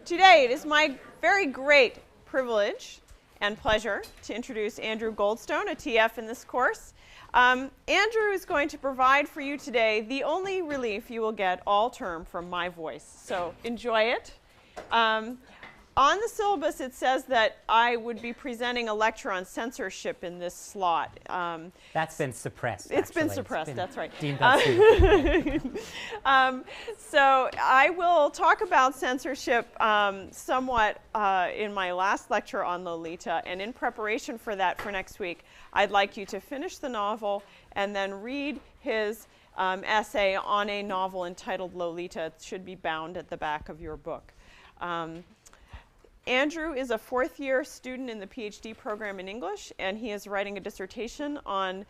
Today, it is my very great privilege and pleasure to introduce Andrew Goldstone, a TF in this course. Andrew is going to provide for you today the only relief you will get all term from my voice, so enjoy it. On the syllabus, it says that I would be presenting a lecture on censorship in this slot. That's been suppressed. It's been suppressed, that's right. So I will talk about censorship somewhat in my last lecture on Lolita, and in preparation for that for next week, I'd like you to finish the novel and then read his essay on a novel entitled Lolita. It should be bound at the back of your book. Andrew is a fourth-year student in the PhD program in English, and he is writing a dissertation on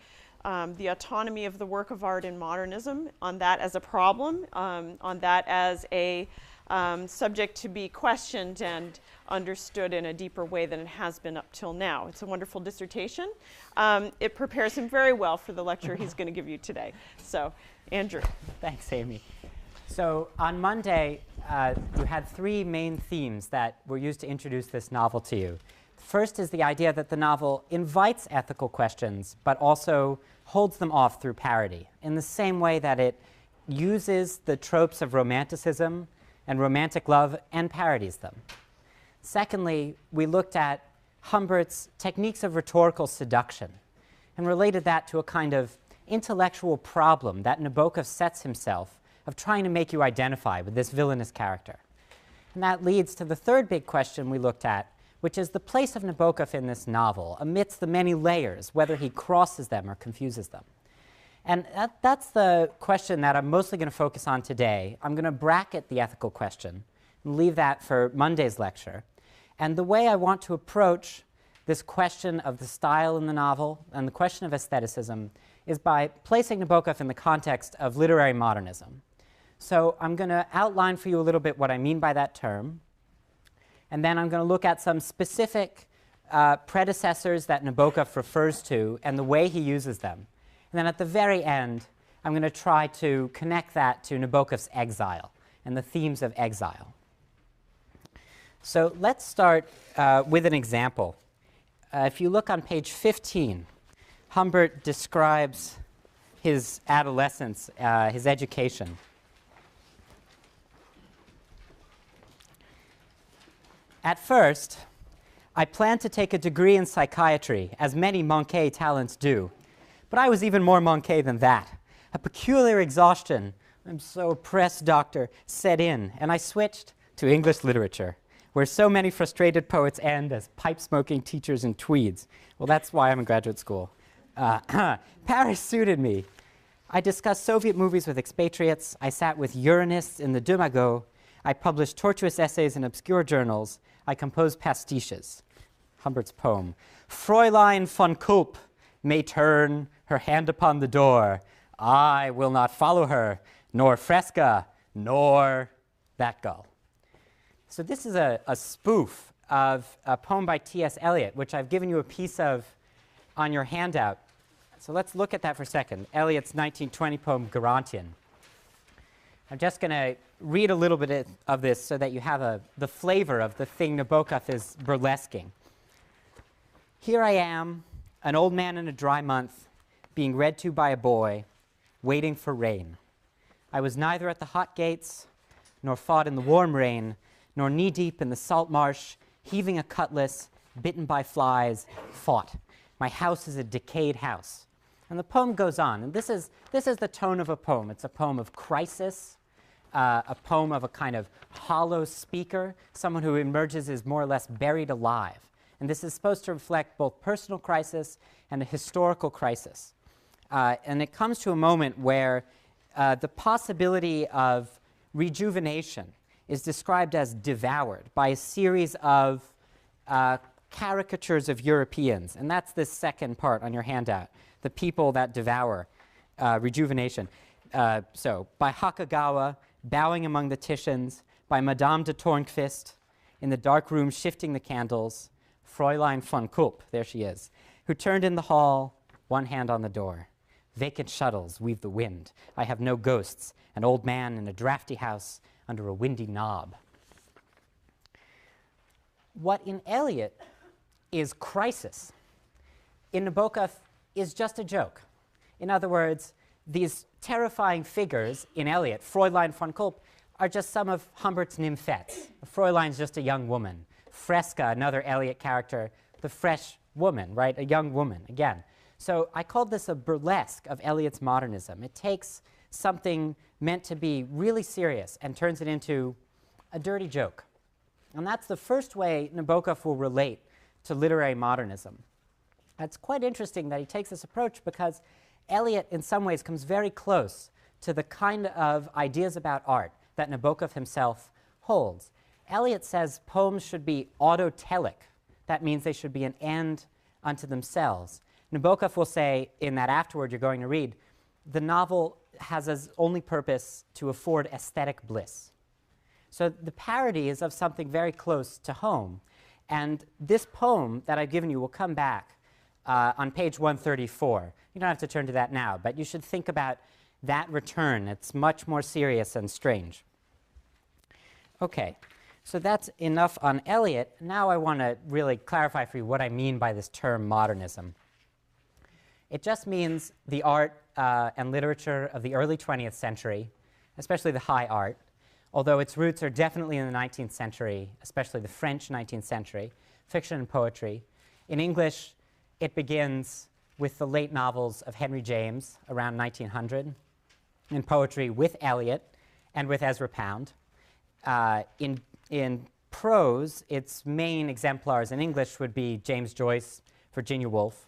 the autonomy of the work of art in modernism, on that as a problem, on that as a subject to be questioned and understood in a deeper way than it has been up till now. It's a wonderful dissertation. It prepares him very well for the lecture he's going to give you today. So, Andrew. Thanks, Amy. So on Monday, you had three main themes that were used to introduce this novel to you. First is the idea that the novel invites ethical questions, but also holds them off through parody, in the same way that it uses the tropes of romanticism and romantic love and parodies them. Secondly, we looked at Humbert's techniques of rhetorical seduction and related that to a kind of intellectual problem that Nabokov sets himself of trying to make you identify with this villainous character. And that leads to the third big question we looked at, which is the place of Nabokov in this novel, amidst the many layers, whether he crosses them or confuses them. And that's the question that I'm mostly going to focus on today. I'm going to bracket the ethical question and leave that for Monday's lecture. And the way I want to approach this question of the style in the novel and the question of aestheticism is by placing Nabokov in the context of literary modernism. So I'm going to outline for you a little bit what I mean by that term, and then I'm going to look at some specific predecessors that Nabokov refers to and the way he uses them. And then at the very end, I'm going to try to connect that to Nabokov's exile and the themes of exile. So let's start with an example. If you look on page 15, Humbert describes his adolescence, his education. At first, I planned to take a degree in psychiatry, as many manqué talents do. But I was even more manqué than that. A peculiar exhaustion, I'm so oppressed, doctor, set in, and I switched to English literature, where so many frustrated poets end as pipe-smoking teachers in tweeds. Well, that's why I'm in graduate school. Paris suited me. I discussed Soviet movies with expatriates. I sat with urinists in the Deux Magots. I published tortuous essays in obscure journals. I composed pastiches. Humbert's poem. Fräulein von Kulp may turn her hand upon the door. I will not follow her, nor Fresca, nor that gull. So this is a spoof of a poem by T.S. Eliot, which I've given you a piece of on your handout. So let's look at that for a second. Eliot's 1920 poem, Garantian. I'm just going to read a little bit of this so that you have the flavor of the thing Nabokov is burlesquing. Here I am, an old man in a dry month, being read to by a boy, waiting for rain. I was neither at the hot gates, nor fought in the warm rain, nor knee-deep in the salt marsh, heaving a cutlass, bitten by flies, fought. My house is a decayed house. And the poem goes on, and this is the tone of a poem. It's a poem of crisis, a poem of a kind of hollow speaker, someone who emerges as more or less buried alive. And this is supposed to reflect both personal crisis and a historical crisis. And it comes to a moment where the possibility of rejuvenation is described as devoured by a series of caricatures of Europeans. And that's the second part on your handout, the people that devour rejuvenation. So by Hakagawa, bowing among the Titians, by Madame de Tornquist, in the dark room shifting the candles, Fräulein von Kulp, there she is, who turned in the hall, one hand on the door. Vacant shuttles weave the wind. I have no ghosts, an old man in a drafty house under a windy knob. What in Eliot is crisis, in Nabokov is just a joke. In other words, these terrifying figures in Eliot, Fräulein von Kulp, are just some of Humbert's nymphets. Fräulein's just a young woman. Fresca, another Eliot character, the fresh woman, right? A young woman, again. So I called this a burlesque of Eliot's modernism. It takes something meant to be really serious and turns it into a dirty joke. And that's the first way Nabokov will relate to literary modernism. It's quite interesting that he takes this approach because Eliot, in some ways, comes very close to the kind of ideas about art that Nabokov himself holds. Eliot says poems should be autotelic. That means they should be an end unto themselves. Nabokov will say in that afterword you're going to read, the novel has as only purpose to afford aesthetic bliss. So the parody is of something very close to home. And this poem that I've given you will come back on page 134. You don't have to turn to that now, but you should think about that return. It's much more serious and strange. Okay, so that's enough on Eliot. Now I want to really clarify for you what I mean by this term modernism. It just means the art and literature of the early 20th century, especially the high art, although its roots are definitely in the 19th century, especially the French 19th century, fiction and poetry. In English, it begins with the late novels of Henry James around 1900, in poetry with Eliot and with Ezra Pound. In prose, its main exemplars in English would be James Joyce, Virginia Woolf.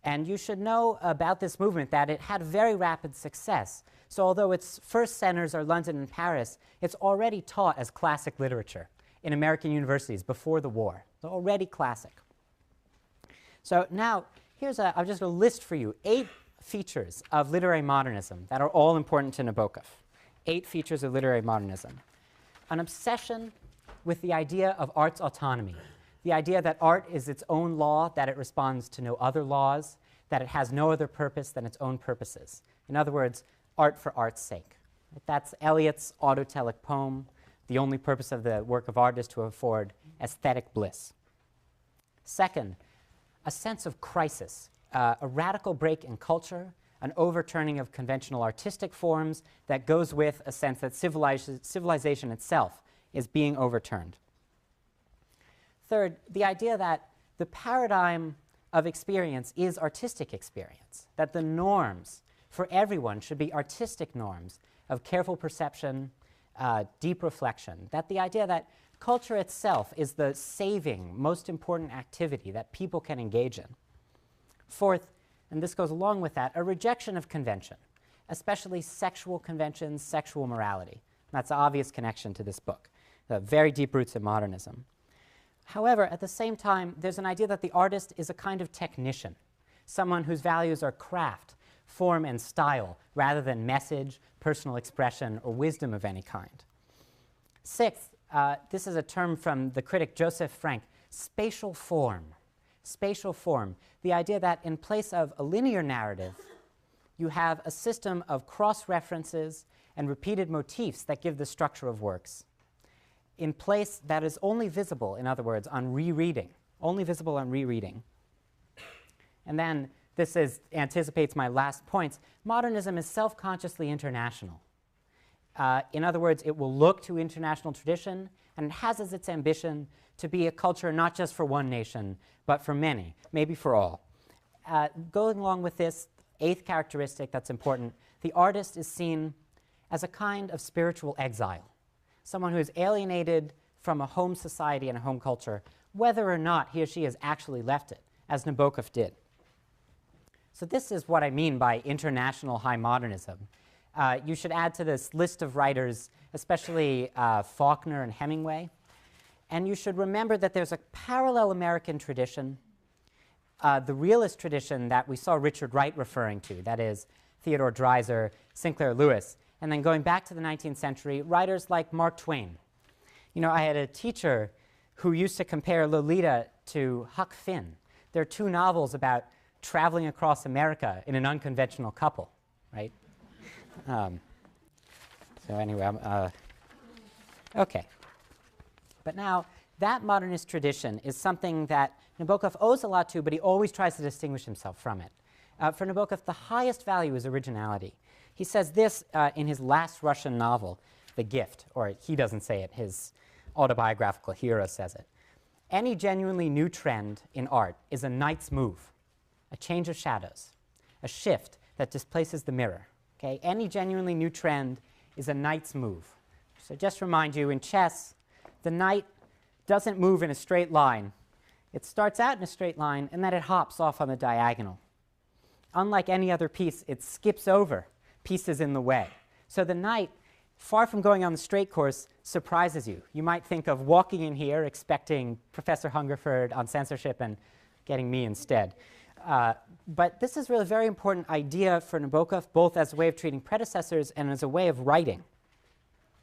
And you should know about this movement that it had very rapid success. So although its first centers are London and Paris, it's already taught as classic literature in American universities before the war. So already classic. So now, I'll just list for you 8 features of literary modernism that are all important to Nabokov. 8 features of literary modernism. An obsession with the idea of art's autonomy, the idea that art is its own law, that it responds to no other laws, that it has no other purpose than its own purposes. In other words, art for art's sake. That's Eliot's autotelic poem. The only purpose of the work of art is to afford aesthetic bliss. Second, a sense of crisis, a radical break in culture, an overturning of conventional artistic forms that goes with a sense that civilization itself is being overturned. Third, the idea that the paradigm of experience is artistic experience, that the norms for everyone should be artistic norms of careful perception, deep reflection, that the idea that culture itself is the saving, most important activity that people can engage in. Fourth, and this goes along with that, a rejection of convention, especially sexual conventions, sexual morality. That's an obvious connection to this book, the very deep roots in modernism. However, at the same time, there's an idea that the artist is a kind of technician, someone whose values are craft, form, and style, rather than message, personal expression, or wisdom of any kind. Sixth, this is a term from the critic Joseph Frank, spatial form. Spatial form, the idea that in place of a linear narrative, you have a system of cross-references and repeated motifs that give the structure of works. In place that is only visible, in other words, on rereading, only visible on rereading. And then anticipates my last points. Modernism is self-consciously international. In other words, it will look to international tradition, and it has as its ambition to be a culture not just for one nation, but for many, maybe for all. Going along with this, 8th characteristic that's important, the artist is seen as a kind of spiritual exile, someone who is alienated from a home society and a home culture, whether or not he or she has actually left it, as Nabokov did. So this is what I mean by international high modernism. You should add to this list of writers, especially Faulkner and Hemingway. And you should remember that there's a parallel American tradition, the realist tradition that we saw Richard Wright referring to, that is Theodore Dreiser, Sinclair Lewis, and then going back to the 19th century, writers like Mark Twain. You know, I had a teacher who used to compare Lolita to Huck Finn. There are 2 novels about traveling across America in an unconventional couple, right? So anyway, okay. But now, that modernist tradition is something that Nabokov owes a lot to, but he always tries to distinguish himself from it. For Nabokov, the highest value is originality. He says this in his last Russian novel, The Gift, or he doesn't say it, his autobiographical hero says it. Any genuinely new trend in art is a knight's move, a change of shadows, a shift that displaces the mirror. Okay? Any genuinely new trend is a knight's move. So just remind you, in chess, the knight doesn't move in a straight line. It starts out in a straight line, and then it hops off on the diagonal. Unlike any other piece, it skips over pieces in the way. So the knight, far from going on the straight course, surprises you. You might think of walking in here expecting Professor Hungerford on censorship and getting me instead. But this is really a very important idea for Nabokov, both as a way of treating predecessors and as a way of writing.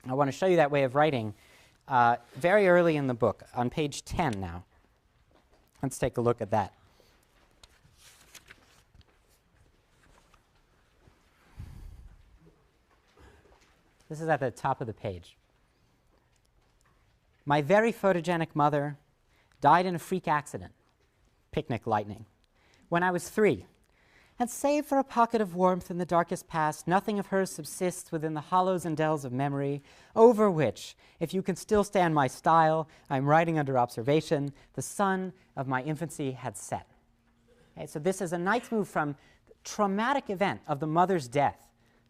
I want to show you that way of writing very early in the book, on page 10 now. Let's take a look at that. This is at the top of the page. My very photogenic mother died in a freak accident, picnic lightning, when I was 3. And save for a pocket of warmth in the darkest past, nothing of hers subsists within the hollows and dells of memory, over which, if you can still stand my style, I'm writing under observation, the sun of my infancy had set. Okay, so this is a knight's move from the traumatic event of the mother's death.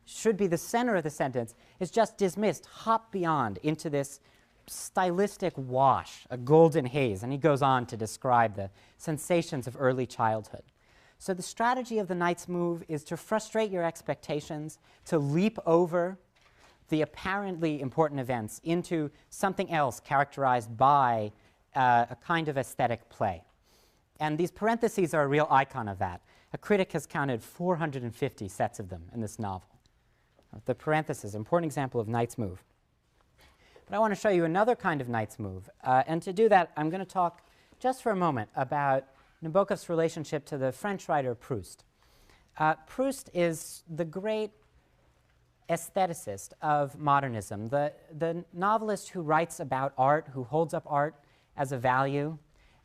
Should be the center of the sentence, is just dismissed, hop beyond into this stylistic wash, a golden haze, and he goes on to describe the sensations of early childhood. So the strategy of the knight's move is to frustrate your expectations, to leap over the apparently important events into something else characterized by a kind of aesthetic play. And these parentheses are a real icon of that. A critic has counted 450 sets of them in this novel. The parenthesis, important example of knight's move. But I want to show you another kind of knight's move. And to do that, I'm going to talk just for a moment about Nabokov's relationship to the French writer Proust. Proust is the great aestheticist of modernism, the novelist who writes about art, who holds up art as a value,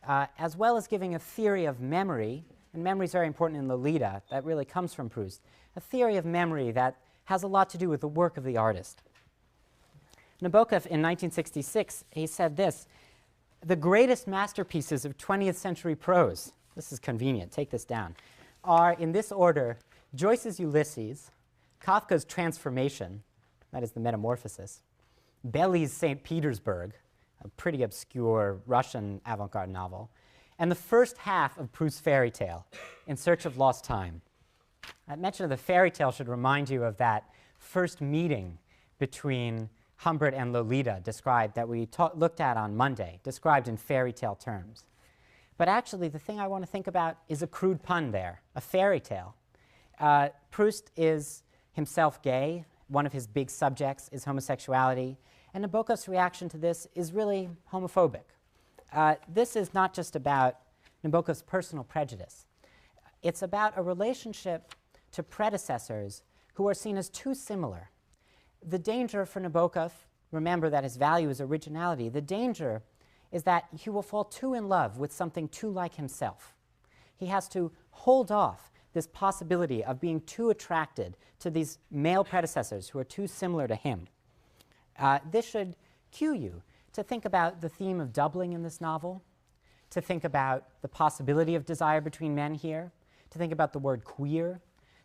as well as giving a theory of memory, and memory is very important in Lolita, that really comes from Proust, a theory of memory that has a lot to do with the work of the artist. Nabokov, in 1966, he said this: the greatest masterpieces of 20th century prose, this is convenient, take this down, are, in this order, Joyce's Ulysses, Kafka's Transformation, that is the Metamorphosis, Belly's St. Petersburg, a pretty obscure Russian avant-garde novel, and the first half of Proust's fairy tale, In Search of Lost Time. That mention of the fairy tale should remind you of that first meeting between Humbert and Lolita described that we looked at on Monday, described in fairy tale terms. But actually, the thing I want to think about is a crude pun there, a fairy tale. Proust is himself gay. One of his big subjects is homosexuality. And Nabokov's reaction to this is really homophobic. This is not just about Nabokov's personal prejudice. It's about a relationship to predecessors who are seen as too similar. The danger for Nabokov, remember that his value is originality, the danger is that he will fall too in love with something too like himself. He has to hold off this possibility of being too attracted to these male predecessors who are too similar to him. This should cue you to think about the theme of doubling in this novel, to think about the possibility of desire between men here, to think about the word queer,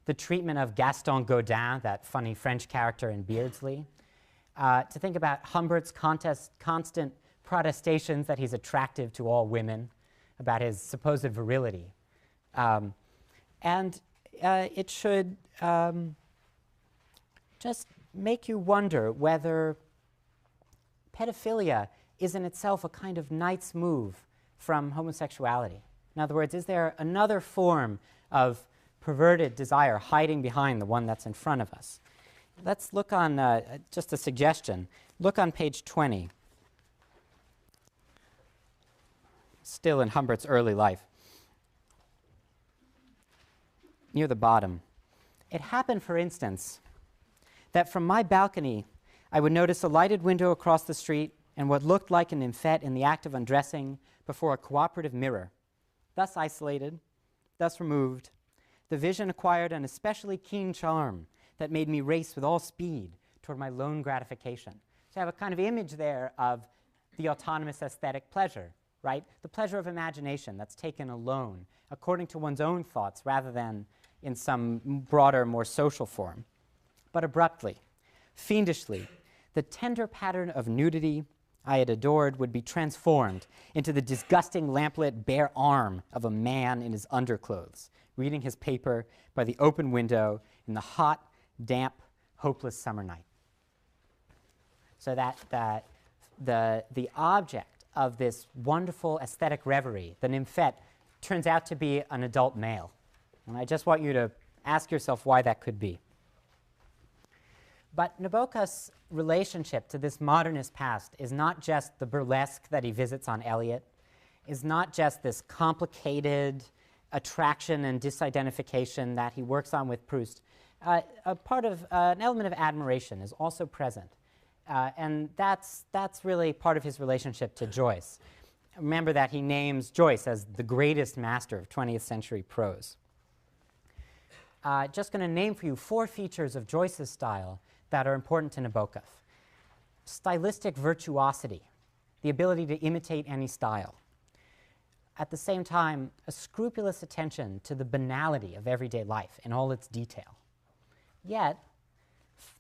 the treatment of Gaston Godin, that funny French character in Beardsley, to think about Humbert's constant protestations that he's attractive to all women, about his supposed virility. And it should just make you wonder whether pedophilia is in itself a kind of knight's move from homosexuality. In other words, is there another form of perverted desire hiding behind the one that's in front of us? Let's look on, just a suggestion, look on page 20, still in Humbert's early life, near the bottom. It happened, for instance, that from my balcony I would notice a lighted window across the street and what looked like an infant in the act of undressing before a cooperative mirror. Thus isolated, thus removed, the vision acquired an especially keen charm that made me race with all speed toward my lone gratification. So I have a kind of image there of the autonomous aesthetic pleasure, right? The pleasure of imagination that's taken alone, according to one's own thoughts, rather than in some broader, more social form. But abruptly, fiendishly, the tender pattern of nudity I had adored would be transformed into the disgusting lamplit bare arm of a man in his underclothes, reading his paper by the open window in the hot, damp, hopeless summer night. So that the object of this wonderful aesthetic reverie, the nymphette, turns out to be an adult male. And I just want you to ask yourself why that could be. But Nabokov's relationship to this modernist past is not just the burlesque that he visits on Eliot, is not just this complicated attraction and disidentification that he works on with Proust. A part of an element of admiration is also present, and that's really part of his relationship to Joyce. Remember that he names Joyce as the greatest master of 20th century prose. Just going to name for you 4 features of Joyce's style that are important to Nabokov. Stylistic virtuosity, the ability to imitate any style. At the same time, a scrupulous attention to the banality of everyday life in all its detail. Yet,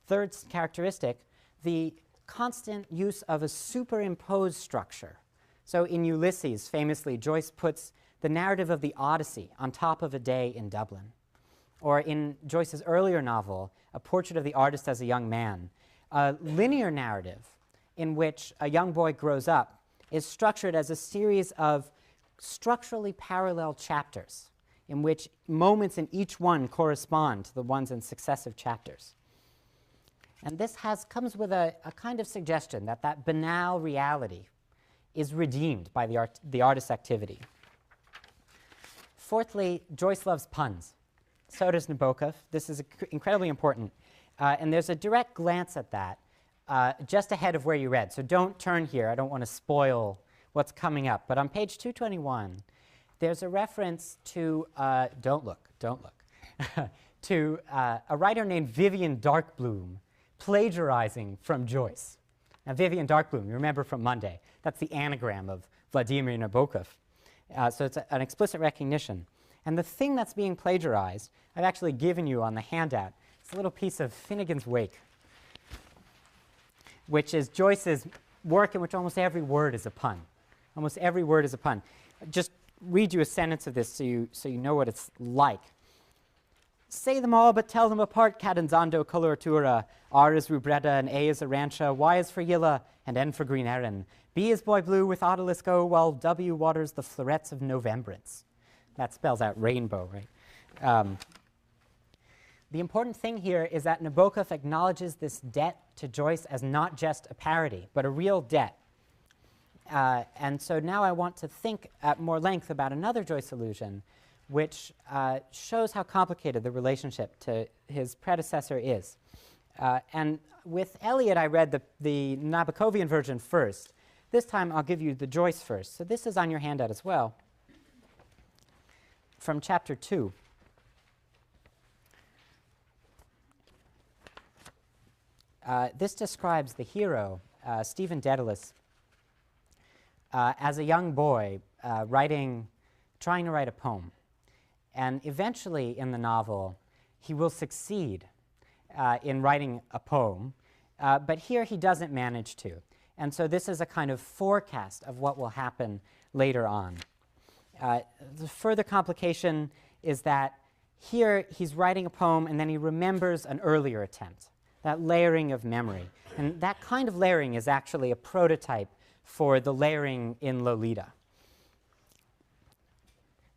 third characteristic, the constant use of a superimposed structure. So in Ulysses, famously, Joyce puts the narrative of the Odyssey on top of a day in Dublin. Or in Joyce's earlier novel, A Portrait of the Artist as a Young Man, a linear narrative in which a young boy grows up is structured as a series of structurally parallel chapters in which moments in each one correspond to the ones in successive chapters. And this comes with a kind of suggestion that that banal reality is redeemed by the artist's activity. Fourthly, Joyce loves puns. So does Nabokov. This is incredibly important. And there's a direct glance at that just ahead of where you read. So don't turn here. I don't want to spoil what's coming up. But on page 221, there's a reference to, don't look, to a writer named Vivian Darkbloom plagiarizing from Joyce. Now, Vivian Darkbloom, you remember from Monday, that's the anagram of Vladimir Nabokov. So it's an explicit recognition. And the thing that's being plagiarized, I've actually given you on the handout. It's a little piece of Finnegan's Wake, which is Joyce's work in which almost every word is a pun. Almost every word is a pun. Just read you a sentence of this so you know what it's like. Say them all, but tell them apart, cadenzando coloratura. R is rubretta, and A is arantia, Y is for Yilla, and N for Green Erin. B is boy blue with odalisco, while W waters the florets of Novembrance. That spells out rainbow, right? The important thing here is that Nabokov acknowledges this debt to Joyce as not just a parody, but a real debt. And so now I want to think at more length about another Joyce allusion, which shows how complicated the relationship to his predecessor is. And with Eliot, I read the Nabokovian version first. This time, I'll give you the Joyce first. So this is on your handout as well, from chapter 2. This describes the hero, Stephen Dedalus, as a young boy trying to write a poem. And eventually in the novel, he will succeed in writing a poem, but here he doesn't manage to. And so this is a kind of forecast of what will happen later on. The further complication is that here he's writing a poem and then he remembers an earlier attempt, that layering of memory. And that kind of layering is actually a prototype for the layering in Lolita.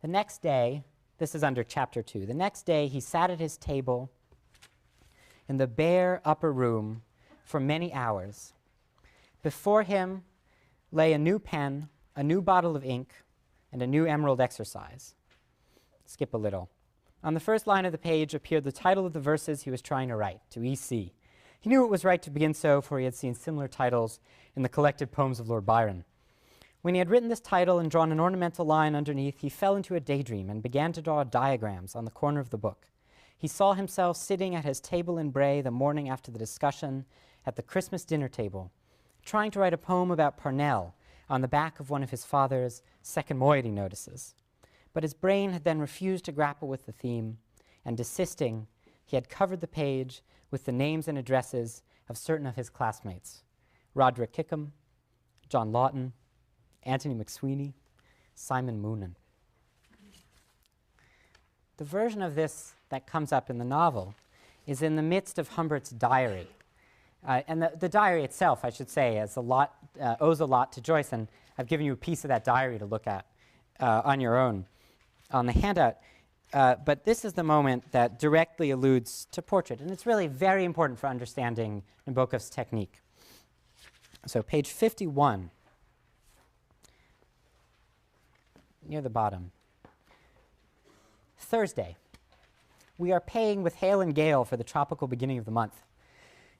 The next day, this is under chapter 2, the next day he sat at his table in the bare upper room for many hours. Before him lay a new pen, a new bottle of ink, and a new emerald exercise. Skip a little. On the first line of the page appeared the title of the verses he was trying to write, to E.C. He knew it was right to begin so, for he had seen similar titles in the collected poems of Lord Byron. When he had written this title and drawn an ornamental line underneath, he fell into a daydream and began to draw diagrams on the corner of the book. He saw himself sitting at his table in Bray the morning after the discussion at the Christmas dinner table, trying to write a poem about Parnell on the back of one of his father's second moiety notices. But his brain had then refused to grapple with the theme, and desisting, he had covered the page with the names and addresses of certain of his classmates: Roderick Kickham, John Lawton, Anthony McSweeney, Simon Moonan. The version of this that comes up in the novel is in the midst of Humbert's diary. And the diary itself, I should say, owes a lot to Joyce, and I've given you a piece of that diary to look at on your own on the handout. But this is the moment that directly alludes to portrait, and it's really very important for understanding Nabokov's technique. So page 51, near the bottom. Thursday. We are paying with hail and gale for the tropical beginning of the month.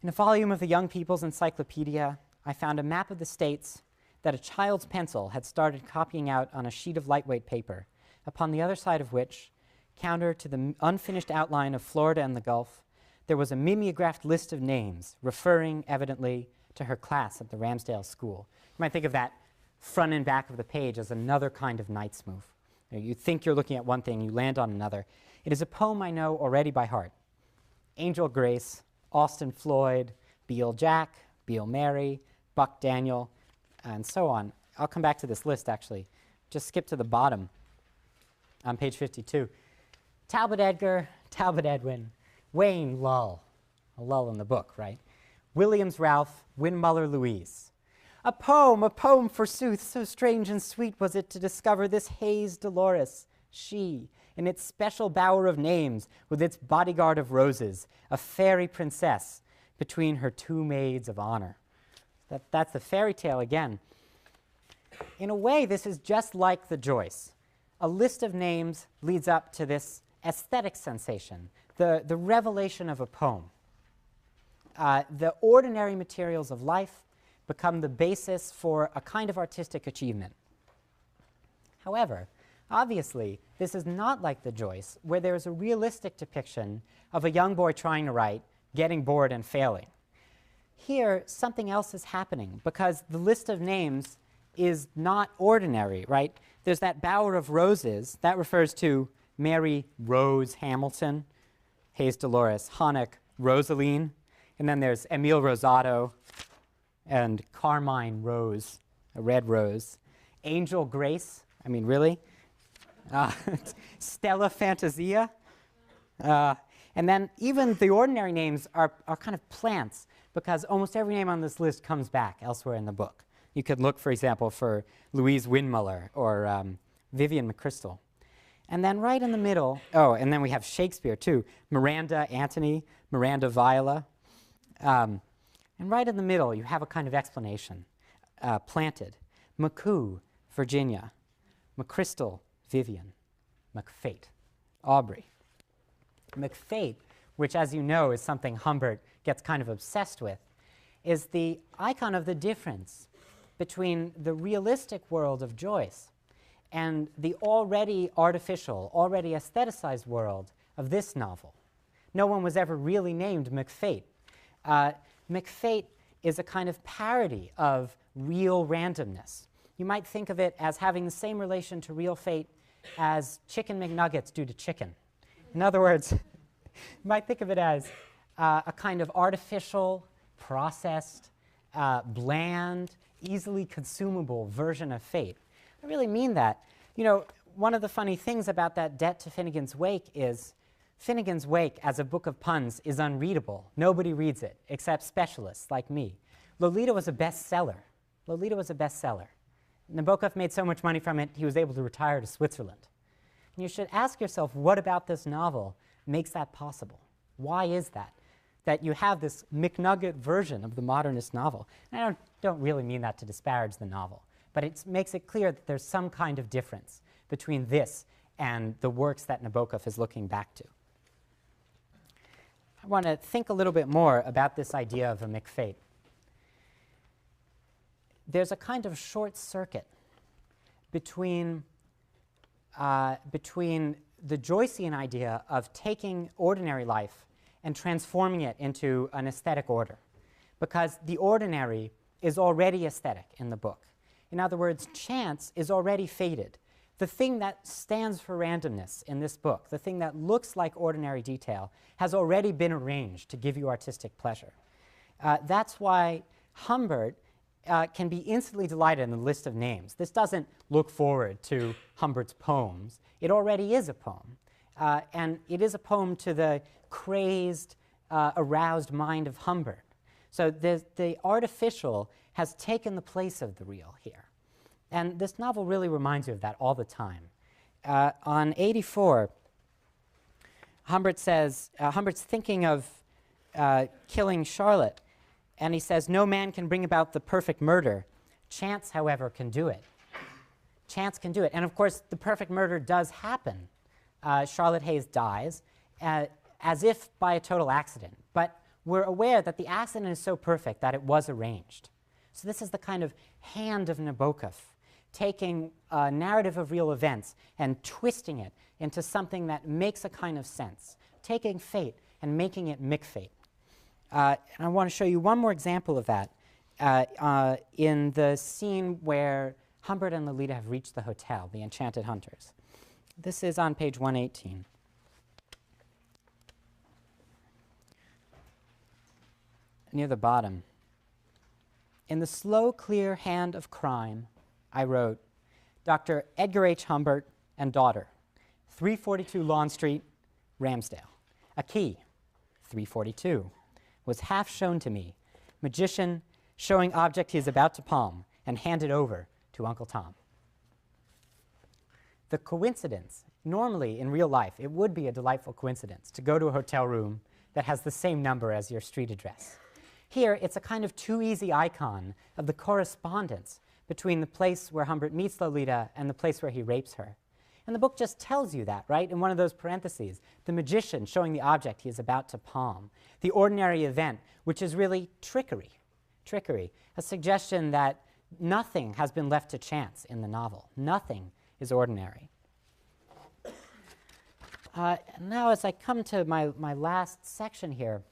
In a volume of the Young People's Encyclopedia, I found a map of the states that a child's pencil had started copying out on a sheet of lightweight paper, upon the other side of which, counter to the unfinished outline of Florida and the Gulf, there was a mimeographed list of names, referring evidently to her class at the Ramsdale School. You might think of that front and back of the page as another kind of knight's move. You think you're looking at one thing, you land on another. It is a poem I know already by heart. Angel Grace, Austin Floyd, Beale Jack, Beale Mary, Buck Daniel, and so on. I'll come back to this list, actually. Just skip to the bottom on page 52. Talbot Edgar, Talbot Edwin, Wayne Lull, a lull in the book, right? Williams Ralph, Windmuller Louise. A poem, forsooth, so strange and sweet was it to discover this Hayes Dolores, she, in its special bower of names, with its bodyguard of roses, a fairy princess between her two maids of honor. That's the fairy tale again. In a way, this is just like the Joyce. A list of names leads up to this aesthetic sensation, the revelation of a poem. The ordinary materials of life become the basis for a kind of artistic achievement. However, obviously, this is not like the Joyce, where there is a realistic depiction of a young boy trying to write, getting bored and failing. Here, something else is happening, because the list of names is not ordinary, right? There's that bower of roses. That refers to Mary Rose Hamilton, Hayes Dolores, Honeck, Rosaline, and then there's Emile Rosado and Carmine Rose, a red rose. Angel Grace, I mean, really? Stella Fantasia. And then even the ordinary names are kind of plants, because almost every name on this list comes back elsewhere in the book. You could look, for example, for Louise Windmuller or Vivian McChrystal. And then right in the middle, and then we have Shakespeare too, Miranda Antony, Miranda Viola. And right in the middle, you have a kind of explanation, planted. McCoo, Virginia. McChrystal, Vivian. McFate, Aubrey. McFate, which, as you know, is something Humbert gets kind of obsessed with, is the icon of the difference between the realistic world of Joyce and the already artificial, already aestheticized world of this novel. No one was ever really named McFate. McFate is a kind of parody of real randomness. You might think of it as having the same relation to real fate as Chicken McNuggets do to chicken. In other words, you might think of it as a kind of artificial, processed, bland, easily consumable version of fate. I really mean that. You know, one of the funny things about that debt to Finnegan's Wake is Finnegan's Wake, as a book of puns, is unreadable. Nobody reads it, except specialists like me. Lolita was a bestseller. Lolita was a bestseller. Nabokov made so much money from it, he was able to retire to Switzerland. And you should ask yourself, what about this novel makes that possible? Why is that? That you have this McNugget version of the modernist novel. And I don't really mean that to disparage the novel, but it makes it clear that there's some kind of difference between this and the works that Nabokov is looking back to. I want to think a little bit more about this idea of a McFate. There's a kind of short circuit between the Joycean idea of taking ordinary life and transforming it into an aesthetic order, because the ordinary is already aesthetic in the book. In other words, chance is already fated. The thing that stands for randomness in this book, the thing that looks like ordinary detail, has already been arranged to give you artistic pleasure. That's why Humbert can be instantly delighted in the list of names. This doesn't look forward to Humbert's poems. It already is a poem. And it is a poem to the crazed, aroused mind of Humbert. So the artificial has taken the place of the real here. And this novel really reminds you of that all the time. On 84, Humbert says, Humbert's thinking of killing Charlotte, and he says, "No man can bring about the perfect murder. Chance, however, can do it." Chance can do it. And of course, the perfect murder does happen. Charlotte Hayes dies, as if by a total accident. But we're aware that the accident is so perfect that it was arranged. So this is the kind of hand of Nabokov, taking a narrative of real events and twisting it into something that makes a kind of sense, taking fate and making it McFate. And I want to show you one more example of that in the scene where Humbert and Lolita have reached the hotel, the Enchanted Hunters. This is on page 118. Near the bottom. "In the slow, clear hand of crime," I wrote, "Dr. Edgar H. Humbert and daughter, 342 Lawn Street, Ramsdale. A key, 342, was half shown to me, magician showing object he is about to palm, and handed over to Uncle Tom." The coincidence, normally in real life, it would be a delightful coincidence to go to a hotel room that has the same number as your street address. Here, it's a kind of too easy icon of the correspondence between the place where Humbert meets Lolita and the place where he rapes her. And the book just tells you that, right? In one of those parentheses, the magician showing the object he is about to palm, the ordinary event, which is really trickery, a suggestion that nothing has been left to chance in the novel. Nothing is ordinary. Now, as I come to my last section here,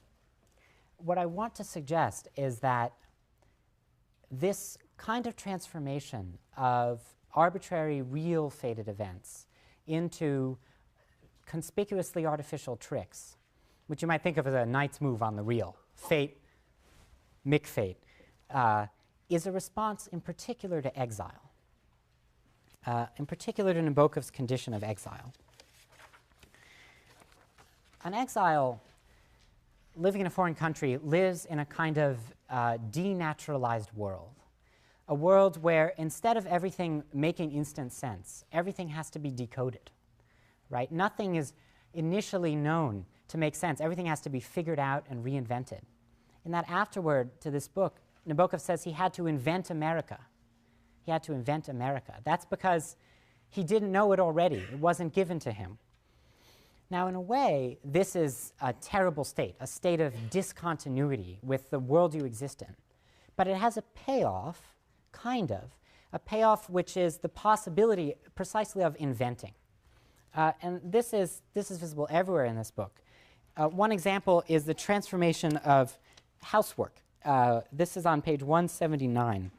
what I want to suggest is that this kind of transformation of arbitrary, real fated events into conspicuously artificial tricks, which you might think of as a knight's move on the reel, fate, McFate, is a response in particular to exile, in particular to Nabokov's condition of exile. An exile living in a foreign country lives in a kind of denaturalized world, a world where instead of everything making instant sense, everything has to be decoded, right? Nothing is initially known to make sense. Everything has to be figured out and reinvented. In that afterword to this book, Nabokov says he had to invent America. He had to invent America. That's because he didn't know it already. It wasn't given to him. Now, in a way, this is a terrible state, a state of discontinuity with the world you exist in. But it has a payoff, kind of, a payoff which is the possibility precisely of inventing. And this is visible everywhere in this book. One example is the transformation of housework. This is on page 179.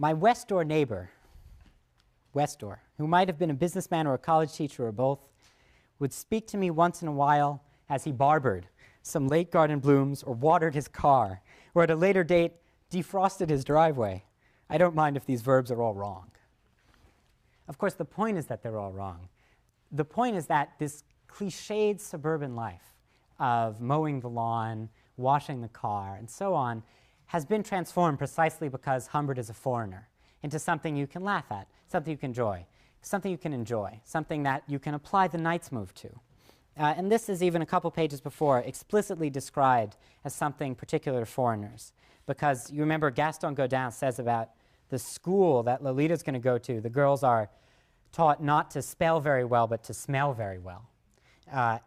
My West Door neighbor, West Door, who might have been a businessman or a college teacher or both, would speak to me once in a while as he barbered some late garden blooms or watered his car, or at a later date, defrosted his driveway. I don't mind if these verbs are all wrong. Of course, the point is that they're all wrong. The point is that this cliched suburban life of mowing the lawn, washing the car, and so on, has been transformed precisely because Humbert is a foreigner into something you can laugh at, something you can enjoy, something that you can apply the knight's move to. And this is even a couple pages before explicitly described as something particular to foreigners. Because you remember Gaston Godin says about the school that Lolita's going to go to, the girls are taught not to spell very well, but to smell very well.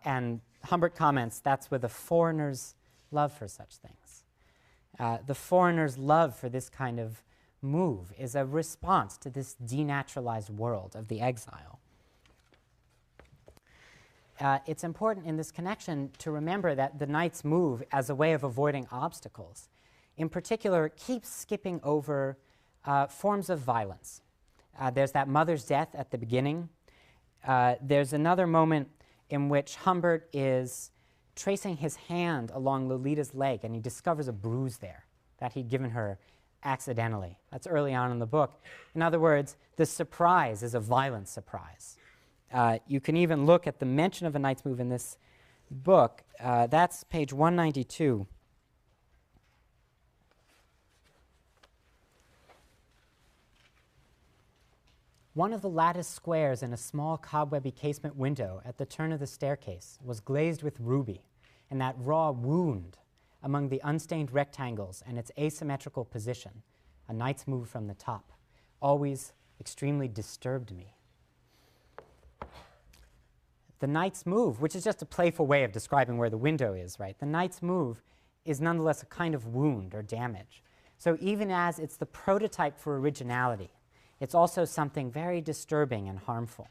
And Humbert comments that's with a foreigner's love for such things. The foreigner's love for this kind of move is a response to this denaturalized world of the exile. It's important in this connection to remember that the Knight's move, as a way of avoiding obstacles, in particular, keeps skipping over forms of violence. There's that mother's death at the beginning. There's another moment in which Humbert is tracing his hand along Lolita's leg, and he discovers a bruise there that he'd given her accidentally. That's early on in the book. In other words, the surprise is a violent surprise. You can even look at the mention of a Knight's move in this book. That's page 192. One of the lattice squares in a small cobwebby casement window at the turn of the staircase was glazed with ruby, and that raw wound among the unstained rectangles and its asymmetrical position, a Knight's move from the top, always extremely disturbed me. The Knight's move, which is just a playful way of describing where the window is, right? The Knight's move is nonetheless a kind of wound or damage. So even as it's the prototype for originality, it's also something very disturbing and harmful.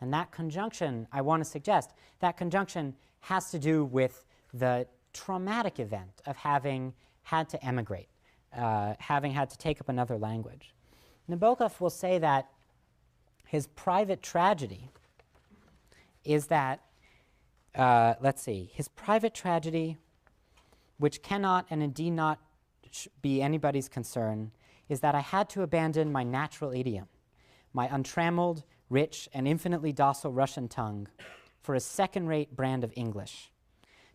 And that conjunction, I want to suggest, that conjunction has to do with the traumatic event of having had to emigrate, having had to take up another language. Nabokov will say that his private tragedy is that, his private tragedy, which cannot and indeed not be anybody's concern, is that I had to abandon my natural idiom, my untrammeled, rich, and infinitely docile Russian tongue, for a second-rate brand of English,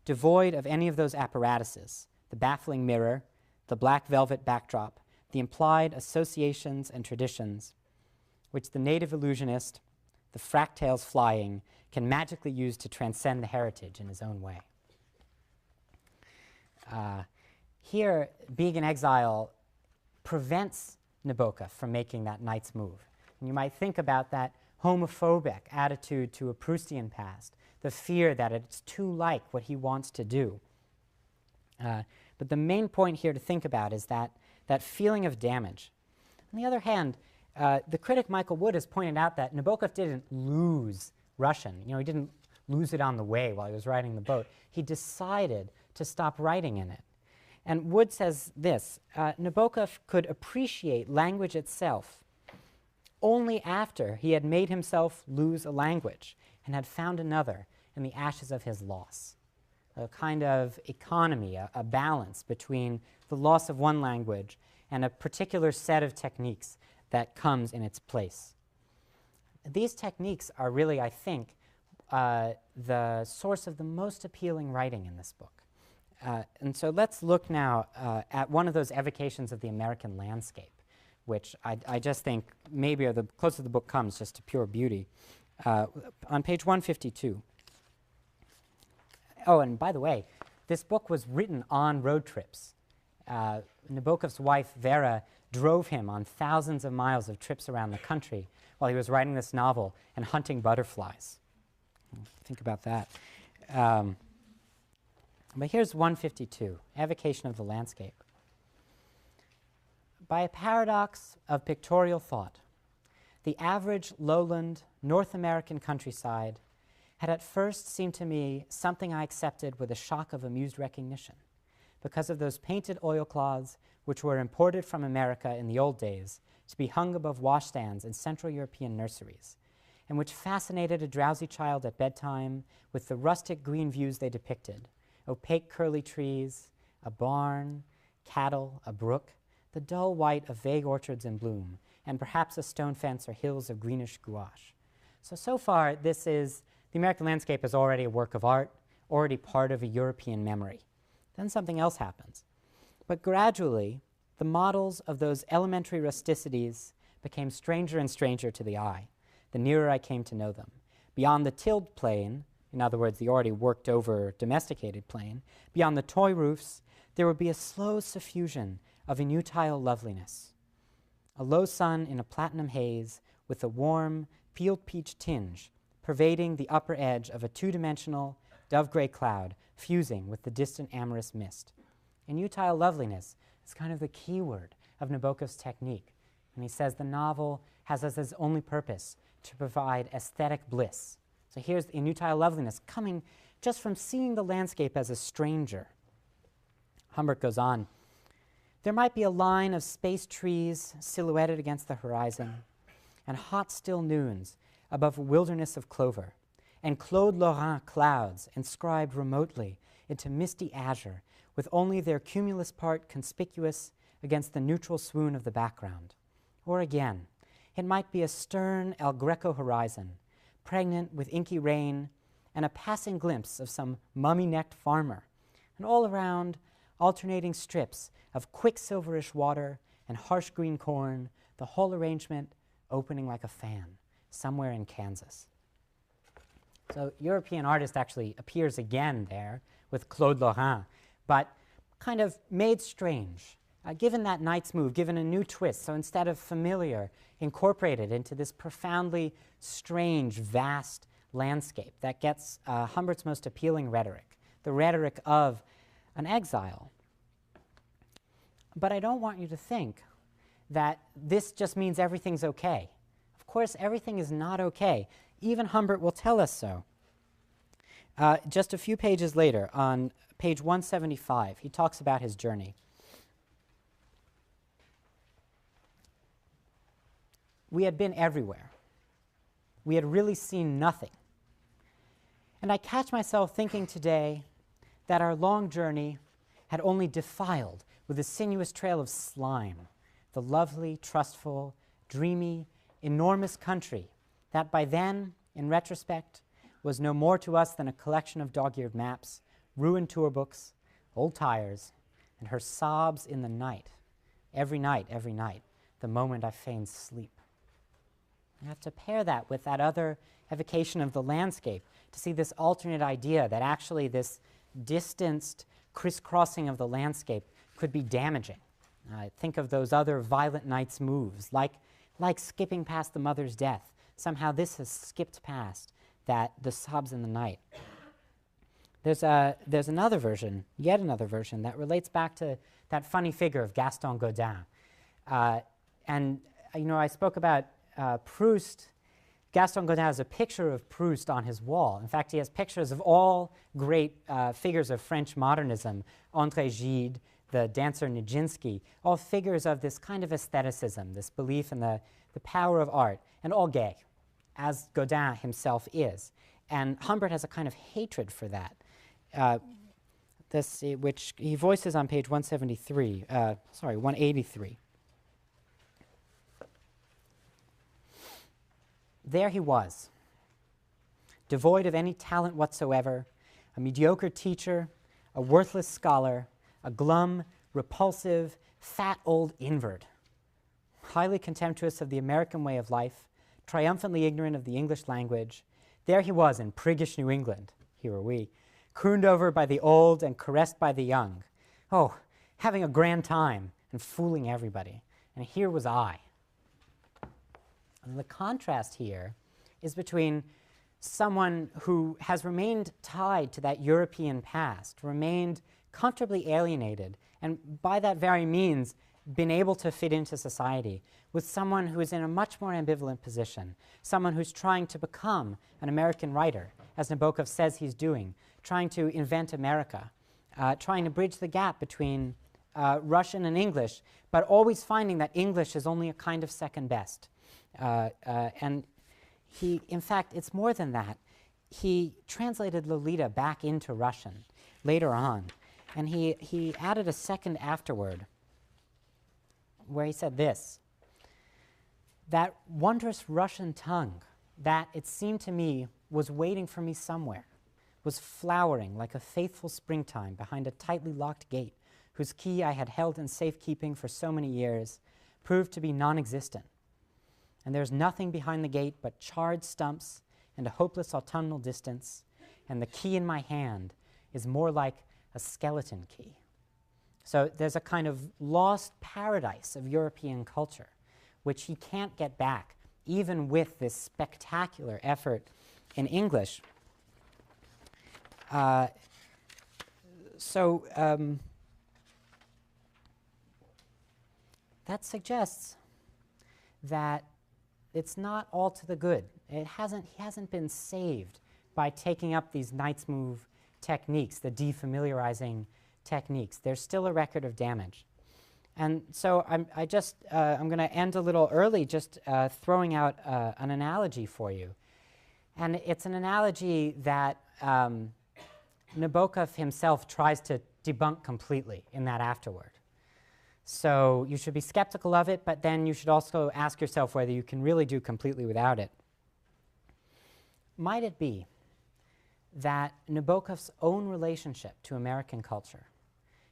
devoid of any of those apparatuses, the baffling mirror, the black velvet backdrop, the implied associations and traditions, which the native illusionist, the fractales flying, can magically use to transcend the heritage in his own way. Here, being in exile prevents Nabokov from making that Knight's move. And you might think about that homophobic attitude to a Proustian past, the fear that it's too like what he wants to do. But the main point here to think about is that feeling of damage. On the other hand, the critic Michael Wood has pointed out that Nabokov didn't lose Russian. He didn't lose it on the way while he was writing the boat. He decided to stop writing in it. And Wood says this, Nabokov could appreciate language itself only after he had made himself lose a language and had found another in the ashes of his loss. A kind of economy, a balance between the loss of one language and a particular set of techniques that comes in its place. These techniques are really, I think, the source of the most appealing writing in this book. And so let's look now at one of those evocations of the American landscape, which I just think maybe are the closer the book comes just to pure beauty. On page 152. Oh, and by the way, this book was written on road trips. Nabokov's wife, Vera, drove him on thousands of miles of trips around the country while he was writing this novel and hunting butterflies. Think about that. But here's 152, Evocation of the Landscape. By a paradox of pictorial thought, the average lowland North American countryside had at first seemed to me something I accepted with a shock of amused recognition, because of those painted oilcloths which were imported from America in the old days to be hung above washstands in Central European nurseries, and which fascinated a drowsy child at bedtime with the rustic green views they depicted, opaque curly trees, a barn, cattle, a brook, the dull white of vague orchards in bloom, and perhaps a stone fence or hills of greenish gouache. So far, the American landscape is already a work of art, already part of a European memory. Then something else happens. But gradually, the models of those elementary rusticities became stranger and stranger to the eye, the nearer I came to know them. Beyond the tilled plain, in other words, the already worked over domesticated plain, beyond the toy roofs, there would be a slow suffusion of inutile loveliness. A low sun in a platinum haze with a warm, peeled peach tinge pervading the upper edge of a two-dimensional dove-gray cloud fusing with the distant amorous mist. Inutile loveliness is kind of the key word of Nabokov's technique. And he says the novel has as its only purpose to provide aesthetic bliss. So here's the inutile loveliness coming just from seeing the landscape as a stranger. Humbert goes on, there might be a line of space trees silhouetted against the horizon, and hot still noons above a wilderness of clover, and Claude Lorrain clouds inscribed remotely into misty azure, with only their cumulus part conspicuous against the neutral swoon of the background. Or again, it might be a stern El Greco horizon, pregnant with inky rain, and a passing glimpse of some mummy-necked farmer, and all around, alternating strips of quicksilverish water and harsh green corn, the whole arrangement opening like a fan, somewhere in Kansas. So European artist actually appears again there with Claude Lorrain, but kind of made strange, given that night's move, given a new twist. So instead of familiar, incorporated into this profoundly strange, vast landscape that gets Humbert's most appealing rhetoric, the rhetoric of an exile. But I don't want you to think that this just means everything's okay. Of course, everything is not okay. Even Humbert will tell us so. Just a few pages later, on page 175, he talks about his journey. We had been everywhere. We had really seen nothing. And I catch myself thinking today that our long journey had only defiled with a sinuous trail of slime the lovely, trustful, dreamy, enormous country that by then, in retrospect, was no more to us than a collection of dog-eared maps, ruined tour books, old tires, and her sobs in the night, every night, the moment I feigned sleep. I have to pair that with that other evocation of the landscape to see this alternate idea that actually this distanced crisscrossing of the landscape could be damaging. Think of those other violent night's moves, like skipping past the mother's death. Somehow this has skipped past that, the sobs in the night. There's another version, yet another version, that relates back to that funny figure of Gaston Godin. I spoke about Proust. Gaston Godin has a picture of Proust on his wall. In fact, he has pictures of all great figures of French modernism, André Gide, the dancer Nijinsky, all figures of this kind of aestheticism, this belief in the power of art, and all gay, as Godin himself is. And Humbert has a kind of hatred for that, which he voices on page 183. There he was, devoid of any talent whatsoever, a mediocre teacher, a worthless scholar, a glum, repulsive, fat old invert, highly contemptuous of the American way of life, triumphantly ignorant of the English language. There he was in priggish New England, here are we, crooned over by the old and caressed by the young. Oh, having a grand time and fooling everybody. And here was I. And the contrast here is between someone who has remained tied to that European past, remained comfortably alienated, and by that very means been able to fit into society, with someone who is in a much more ambivalent position, someone who's trying to become an American writer, as Nabokov says he's doing, trying to invent America, trying to bridge the gap between Russian and English, but always finding that English is only a kind of second best. And he, in fact, it's more than that. He translated Lolita back into Russian later on, and he added a second afterword where he said this: that wondrous Russian tongue that, it seemed to me, was waiting for me somewhere, was flowering like a faithful springtime behind a tightly locked gate whose key I had held in safekeeping for so many years, proved to be non-existent. And there's nothing behind the gate but charred stumps and a hopeless autumnal distance, and the key in my hand is more like a skeleton key. So there's a kind of lost paradise of European culture, which he can't get back, even with this spectacular effort in English. That suggests that it's not all to the good. He hasn't been saved by taking up these Knight's Move techniques, the defamiliarizing techniques. There's still a record of damage. And so I'm going to end a little early just throwing out an analogy for you. And it's an analogy that Nabokov himself tries to debunk completely in that afterword. So you should be skeptical of it, but then you should also ask yourself whether you can really do completely without it. Might it be that Nabokov's own relationship to American culture,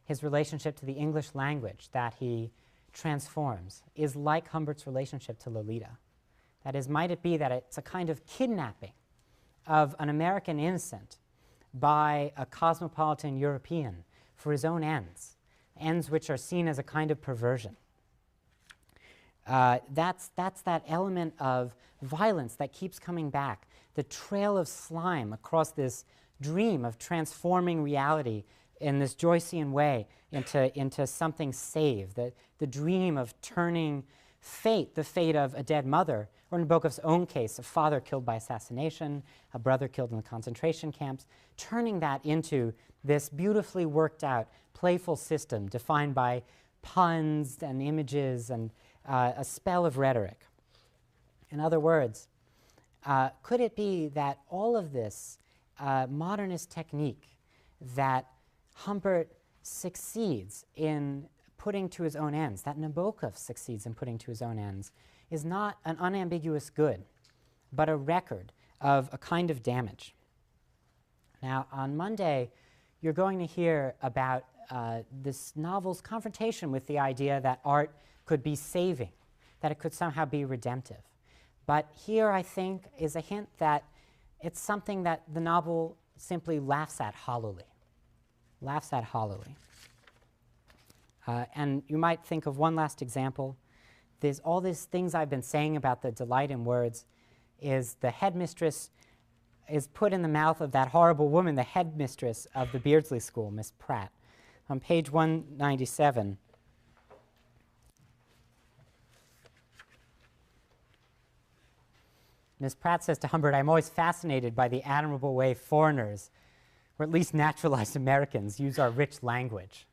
his relationship to the English language that he transforms, is like Humbert's relationship to Lolita? That is, might it be that it's a kind of kidnapping of an American innocent by a cosmopolitan European for his own ends, ends which are seen as a kind of perversion? That's that element of violence that keeps coming back, the trail of slime across this dream of transforming reality in this Joycean way into something saved, the dream of turning fate, the fate of a dead mother, or in Nabokov's own case, a father killed by assassination, a brother killed in the concentration camps, turning that into this beautifully worked out, playful system defined by puns and images and a spell of rhetoric. In other words, could it be that all of this modernist technique that Humbert succeeds in putting to his own ends, that Nabokov succeeds in putting to his own ends, is not an unambiguous good, but a record of a kind of damage? Now, on Monday, you're going to hear about this novel's confrontation with the idea that art could be saving, that it could somehow be redemptive. But here, I think, is a hint that it's something that the novel simply laughs at hollowly. And you might think of one last example. There's all these things I've been saying about the delight in words is the headmistress is put in the mouth of that horrible woman, the headmistress of the Beardsley School, Miss Pratt. On page 197, Miss Pratt says to Humbert, "I'm always fascinated by the admirable way foreigners, or at least naturalized Americans, use our rich language."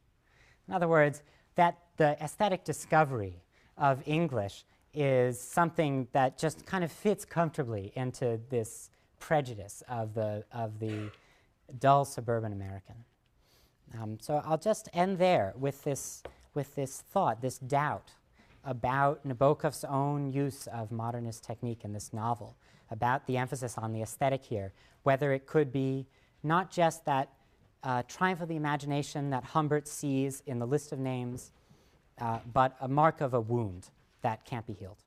In other words, that the aesthetic discovery of English is something that just kind of fits comfortably into this prejudice of the dull suburban American. So I'll just end there with this thought, this doubt about Nabokov's own use of modernist technique in this novel, about the emphasis on the aesthetic here, whether it could be not just that triumph of the imagination that Humbert sees in the list of names, but a mark of a wound that can't be healed.